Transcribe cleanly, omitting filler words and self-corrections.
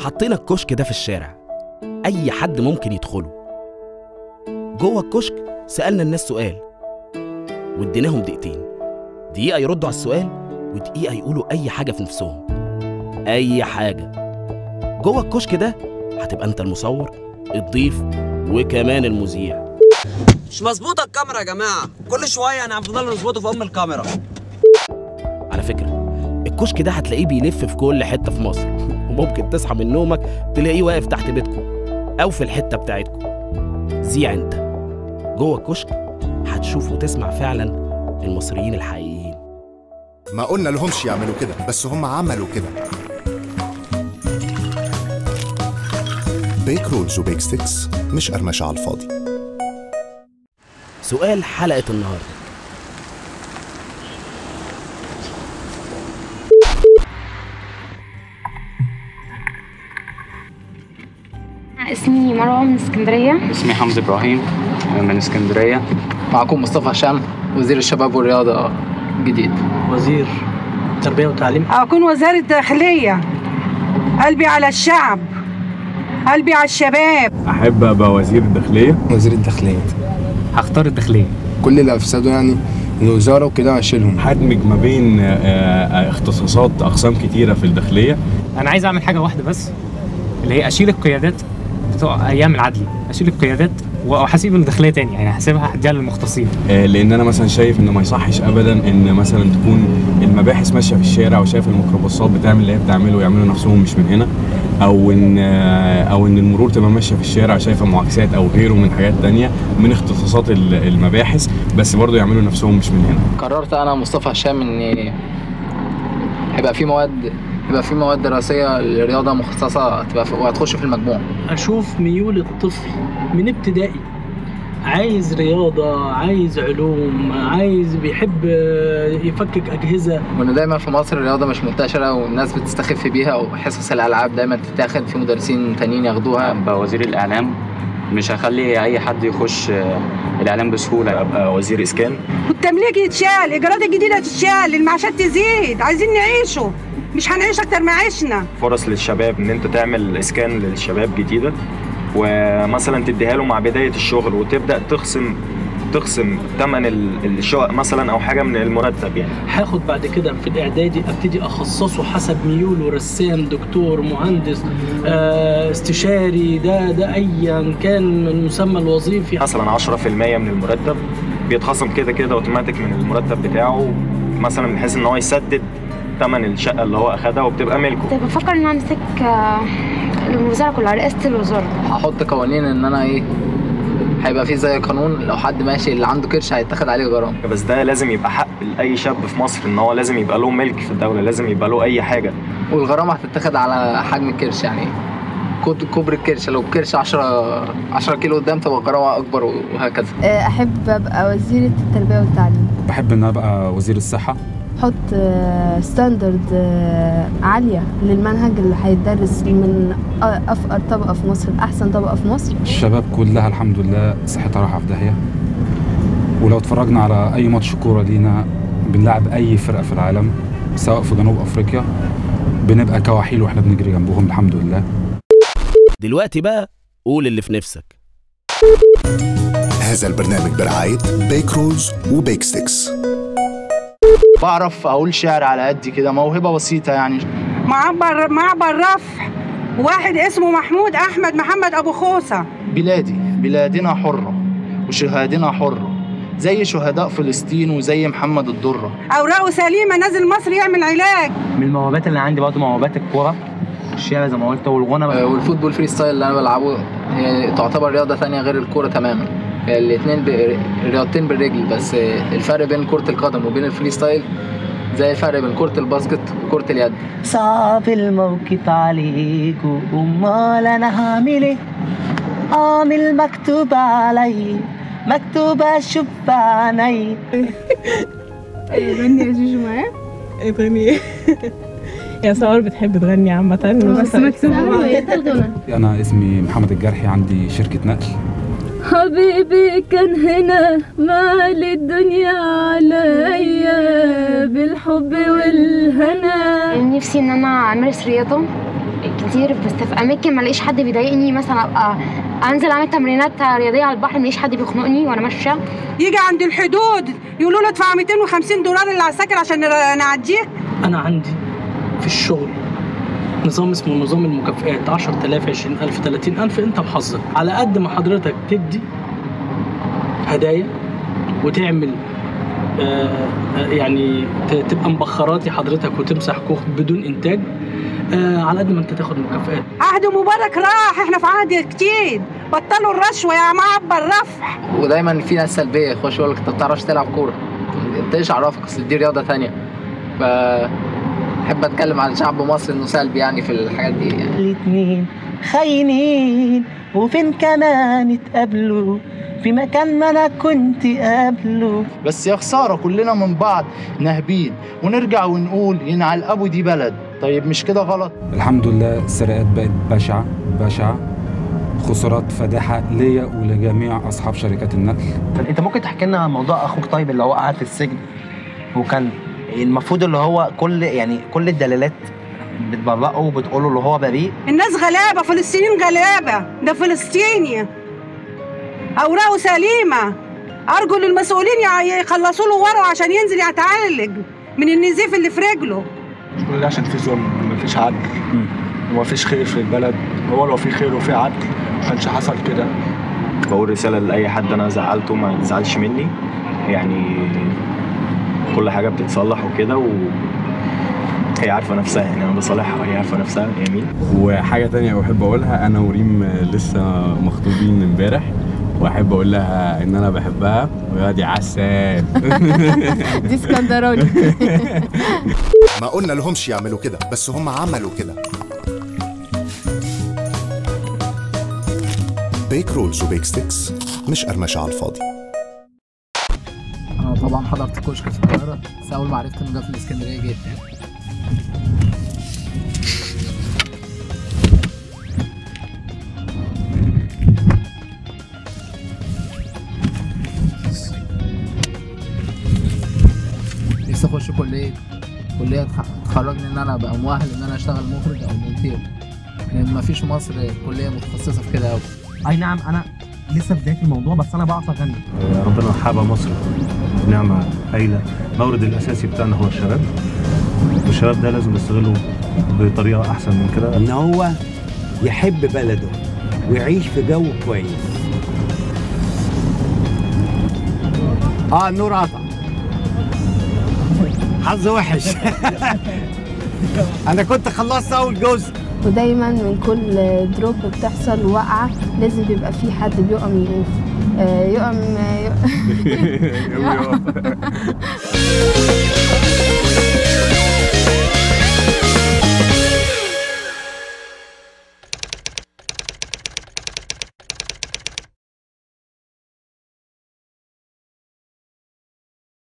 حطينا الكشك ده في الشارع، أي حد ممكن يدخله. جوه الكشك سألنا الناس سؤال واديناهم دقيقة يردوا على السؤال ودقيقة يقولوا أي حاجة في نفسهم، أي حاجة. جوه الكشك ده هتبقى أنت المصور، الضيف، وكمان المذيع. مش مظبوطة الكاميرا يا جماعة، كل شوية هنفضل نظبطه في الكاميرا. على فكرة الكشك ده هتلاقيه بيلف في كل حتة في مصر، وممكن تصحى من نومك تلاقيه واقف تحت بيتكم أو في الحتة بتاعتكم. زيع أنت جوه الكشك، هتشوف وتسمع فعلا المصريين الحقيقيين. ما قلنا لهمش يعملوا كده، بس هم عملوا كده. بيك رولز وبيك ستيكس، مش قرمشة على الفاضي. سؤال حلقة النهاردة: اسمي مروة من اسكندرية. اسمي حمزة إبراهيم من اسكندرية. معكم مصطفى هشام، وزير الشباب والرياضة جديد. وزير التربية والتعليم. أكون وزارة الداخلية. قلبي على الشعب، قلبي على الشباب. أحب أبقى وزير الداخلية. وزير الداخلية. هختار الداخلية. كل اللي أفسدوا يعني الوزارة وكده هشيلهم. هدمج ما بين اختصاصات أقسام كتيرة في الداخلية. أنا عايز أعمل حاجة واحدة بس، اللي هي أشيل القيادات بتوع أيام العدلي، أشيل القيادات وهسيب الداخلية تاني، يعني هسيبها هديها للمختصين. لأن أنا مثلا شايف إن ما يصحش أبدا إن مثلا تكون المباحث ماشية في الشارع وشايف الميكروباصات بتعمل اللي هي بتعمله ويعملوا نفسهم مش من هنا، أو إن المرور تبقى ماشية في الشارع شايفة معاكسات أو غيره من حاجات تانية من اختصاصات المباحث، بس برضه يعملوا نفسهم مش من هنا. قررت أنا مصطفى هشام إن هيبقى في مواد دراسية للرياضة مخصصة وهتخش في المجموع. أشوف ميول الطفل من ابتدائي، عايز رياضة، عايز علوم، عايز بيحب يفكك أجهزة. وإن دايما في مصر الرياضة مش منتشرة والناس بتستخف بيها، وحصص الألعاب دايما تتاخد في مدرسين تانيين ياخدوها. أبقى وزير الإعلام، مش هخلي أي حد يخش الإعلام بسهولة. أبقى وزير إسكان. والتمليك يتشال، الإيجارات الجديدة تتشال، المعاشات تزيد، عايزين نعيشه، مش هنعيش أكتر ما عشنا. فرص للشباب إن أنت تعمل إسكان للشباب جديدة، ومثلا تديها له مع بداية الشغل، وتبدأ تخصم ثمن الشقق مثلا أو حاجة من المرتب. يعني هاخد بعد كده في الإعدادي أبتدي أخصصه حسب ميوله، رسام، دكتور، مهندس، استشاري، ده أيا كان المسمى الوظيفي. مثلا 10% من المرتب بيتخصم كده اوتوماتيك من المرتب بتاعه، مثلا بحيث ان هو يسدد ثمن الشقه اللي هو اخدها وبتبقى ملكه. طيب بفكر ان انا امسك الوزاره كلها، رئاسه الوزاره. هحط قوانين ان انا هيبقى في زي قانون لو حد ماشي اللي عنده كرش هيتاخد عليه غرامه. بس ده لازم يبقى حق لاي شاب في مصر، ان هو لازم يبقى له ملك في الدوله، لازم يبقى له اي حاجه. والغرامه هتتاخد على حجم الكرش، يعني كبر الكرش، لو الكرش 10 كيلو قدام تبقى الغرامه اكبر وهكذا. احب ابقى وزيره التربيه والتعليم. بحب ان ابقى وزير الصحه. حط ستاندرد عاليه للمنهج اللي هيتدرس من افقر طبقه في مصر لاحسن طبقه في مصر. الشباب كلها الحمد لله صحتها رايحه في داهيه، ولو اتفرجنا على اي ماتش كوره لينا بنلعب اي فرقه في العالم سواء في جنوب افريقيا بنبقى كواحيل واحنا بنجري جنبهم الحمد لله. دلوقتي بقى قول اللي في نفسك. هذا البرنامج برعاية بيك رولز وبيك ستيكس. بعرف أقول شعر على قدي كده، موهبة بسيطة يعني. معبر رفع، واحد اسمه محمود أحمد محمد أبو خوصة. بلادنا حرة وشهادنا حرة، زي شهداء فلسطين وزي محمد الضرة. أوراقه سليمة، نازل مصر يعمل علاج. من الموهبات اللي عندي برضه موهبات الكورة، الشعر زي ما قلت، والغنى والفوتبول فري ستايل اللي أنا بلعبه هي تعتبر رياضة ثانية غير الكورة تماما. الاثنين رياضتين بالرجل، بس الفرق بين كرة القدم وبين الفري ستايل زي الفرق بين كرة الباسكت وكرة اليد. صعب الموقف عليك وامال انا هعمل ايه؟ عامل مكتوب علي، مكتوب اشوف بعيني. غني يا جوجو معايا. غني يا سار بتحب تغني عامة بس مكتوب علي. انا اسمي محمد الجرحي، عندي شركة نقل. حبيبي كان هنا مال الدنيا عليا بالحب والهنا. نفسي ان انا امارس رياضه كتير، بس في اماكن ما الاقيش حد بيضايقني. مثلا ابقى انزل اعمل تمرينات رياضيه على البحر، ما الاقيش حد بيخنقني وانا ماشيه. يجي عند الحدود يقولوا له ادفع $250 للعساكر عشان نعديه. انا عندي في الشغل نظام اسمه نظام المكافئات، 10,000 20,000 30,000 انت وحظك. على قد ما حضرتك تدي هدايا وتعمل يعني تبقى مبخراتي حضرتك وتمسح كوخ بدون انتاج، على قد ما انت تاخد مكافئات. عهد مبارك راح، احنا في عهد جديد، بطلوا الرشوه يا معبر الرفح. ودايما في ناس سلبيه يخش يقول لك انت ما بتعرفش تلعب كوره، انت ايش عرفك؟ اصل دي رياضه ثانيه. بحب اتكلم عن شعب مصر انه سلبي يعني في الحاجات دي يعني. الاتنين خاينين وفين كمان اتقابلوا في مكان ما انا كنت قبله. بس يا خساره كلنا من بعض نهبين ونرجع ونقول ينعل ابو دي بلد. طيب مش كده غلط؟ الحمد لله السرقات بقت بشعه بشعه، خسارات فادحه ليا ولجميع اصحاب شركات النقل. انت ممكن تحكي لنا عن موضوع اخوك طيب اللي هو قاعد في السجن، وكان المفروض اللي هو كل الدلالات بتبرئه وبتقوله اللي هو بريء. الناس غلابه، فلسطينيين غلابه، ده فلسطيني اوراقه سليمه. ارجو للمسؤولين يخلصوا له ورقه عشان ينزل يتعالج من النزيف اللي في رجله. كل ده عشان في ظلم، مفيش عدل ومفيش خير في البلد. هو لو في خير وفي عدل ما كانش حصل كده. بقول رساله لاي حد انا زعلته ما تزعلش مني، يعني كل حاجه بتتصلح وكده، هي عارفه نفسها، يعني انا بصالحها وهي عارفه نفسها يمين. وحاجه تانية بحب اقولها، انا وريم لسه مخطوبين امبارح، واحب اقول لها ان انا بحبها ويا دي عسل. دي اسكندراني. ما قلنا لهمش يعملوا كده بس هم عملوا كده. بيك رولز وبيك ستيكس مش قرمشه على الفاضي. انا طبعا حضرت كشك في القاهره، بس اول ما عرفت انه ده في الاسكندريه جيت. نفسي اخش كليه تخرجني ان انا ابقى مؤهل ان انا اشتغل مخرج او مونتير، لان مفيش في مصر كليه متخصصه في كده قوي. اي نعم انا لسه في بدايه الموضوع، بس انا بعرف اغني. ربنا حابة مصر نعمة هايلة. المورد الاساسي بتاعنا هو الشباب، والشباب ده لازم نستغله بطريقه احسن من كده، ان هو يحب بلده ويعيش في جو كويس. النور قطع، حظ وحش. انا كنت خلصت اول جزء. ودايما من كل دروب بتحصل وقعه لازم بيبقى في حد بيقم يقف.